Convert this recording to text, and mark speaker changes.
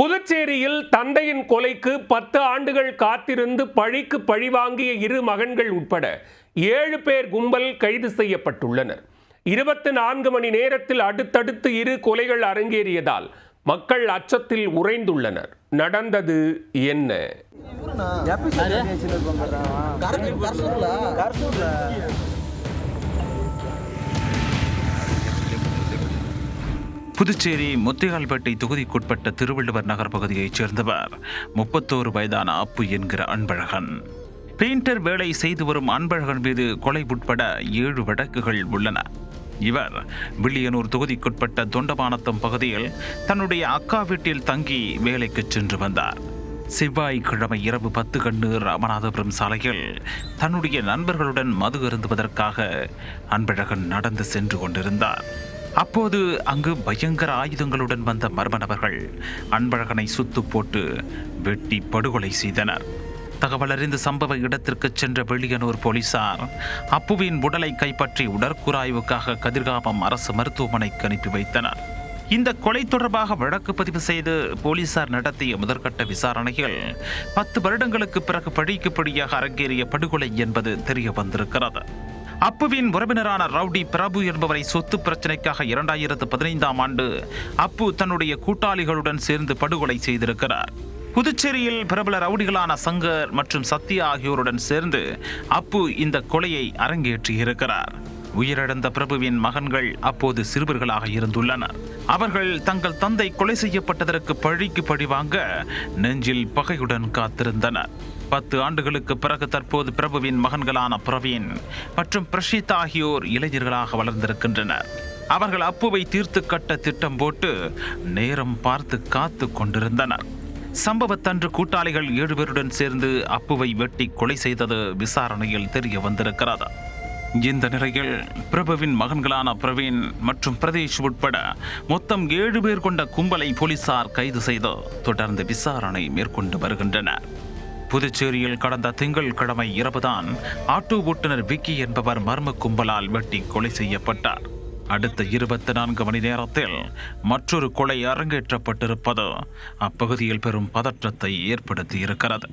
Speaker 1: புதுச்சேரியில் தந்தையின் கொலைக்கு 10 ஆண்டுகள் காத்திருந்து பழிக்கு பழி வாங்கிய 2 மகன்கள் உட்பட 7 பேர் கும்பல் கைது செய்யப்பட்டுள்ளனர். 24 மணி நேரத்தில் அடுத்தடுத்து 2 கொலைகள் அரங்கேறியதால் மக்கள் அச்சத்தில் உறைந்துள்ளனர். நடந்தது என்ன?
Speaker 2: புதுச்சேரி முத்தியால்பேட்டை தொகுதிக்குட்பட்ட திருவள்ளுவர் நகர் பகுதியைச் சேர்ந்தவர் 31 வயதான அப்பு என்கிற அன்பழகன். பெயிண்டர் வேலை செய்து வரும் அன்பழகன் மீது கொலை உட்பட 7 வழக்குகள் உள்ளன. இவர் வில்லியனூர் தொகுதிக்குட்பட்ட தொண்டமானத்தம் பகுதியில் தன்னுடைய அக்கா வீட்டில் தங்கி வேலைக்கு சென்று வந்தார். செவ்வாய்க்கிழமை இரவு 10 கண்ணு ராமநாதபுரம் சாலையில் தன்னுடைய நண்பர்களுடன் மது அருந்துவதற்காக அன்பழகன் நடந்து சென்று கொண்டிருந்தார். அப்போது அங்கு பயங்கர ஆயுதங்களுடன் வந்த மர்ம நபர்கள் அன்பழகனை சுத்து போட்டு வெட்டி படுகொலை செய்தனர். தகவல் அறிந்து சம்பவ இடத்திற்கு சென்ற வில்லியனூர் போலீசார் அப்புவின் உடலை கைப்பற்றி உடற்கூராய்வுக்காக கதிர்காமம் அரசு மருத்துவமனைக்கு அனுப்பி வைத்தனர். இந்த கொலை தொடர்பாக வழக்கு பதிவு செய்து போலீசார் நடத்திய முதற்கட்ட விசாரணையில் 10 வருடங்களுக்கு பிறகு பழிக்கு பழியாக அரங்கேறிய படுகொலை என்பது தெரிய வந்திருக்கிறது. அப்புவின் உறவினரான ரவுடி பிரபு என்பவரை சொத்து பிரச்சனைக்காக 2015ஆம் ஆண்டு அப்பு தன்னுடைய கூட்டாளிகளுடன் சேர்ந்து படுகொலை செய்திருக்கிறார். புதுச்சேரியில் பிரபல ரவுடிகளான சங்கர் மற்றும் சத்யா ஆகியோருடன் சேர்ந்து அப்பு இந்த கொலையை அரங்கேற்றியிருக்கிறார். உயிரிழந்த பிரபுவின் மகன்கள் அப்போது சிறுவர்களாக இருந்துள்ளனர். அவர்கள் தங்கள் தந்தை கொலை செய்யப்பட்டதற்கு பழிக்கு பழி வாங்க நெஞ்சில் பகையுடன் காத்திருந்தனர். 10 ஆண்டுகளுக்கு பிறகு தற்போது பிரபுவின் மகன்களான பிரவீன் மற்றும் பிரஷித் ஆகியோர் இளைஞர்களாக வளர்ந்திருக்கின்றனர். அவர்கள் அப்புவை தீர்த்து கட்ட திட்டம் போட்டு நேரம் பார்த்து காத்து கொண்டிருந்தனர். சம்பவத்தன்று கூட்டாளிகள் 7 பேருடன் சேர்ந்து அப்புவை வெட்டி கொலை செய்தது விசாரணையில் தெரிய வந்திருக்கிறது. இந்த நிலையில் பிரபுவின் மகன்களான பிரவீன் மற்றும் பிரதேஷ் உட்பட மொத்தம் 7 பேர் கொண்ட கும்பலை போலீசார் கைது செய்து தொடர்ந்து விசாரணை மேற்கொண்டு வருகின்றனர். புதுச்சேரியில் கடந்த திங்கட்கிழமை இரவுதான் ஆட்டோ ஓட்டுநர் விக்கி என்பவர் மர்ம கும்பலால் வெட்டி கொலை செய்யப்பட்டார். அடுத்த 24 மணி நேரத்தில் மற்றொரு கொலை அரங்கேற்றப்பட்டிருப்பது அப்பகுதியில் பெரும் பதற்றத்தை ஏற்படுத்தி இருக்கிறது.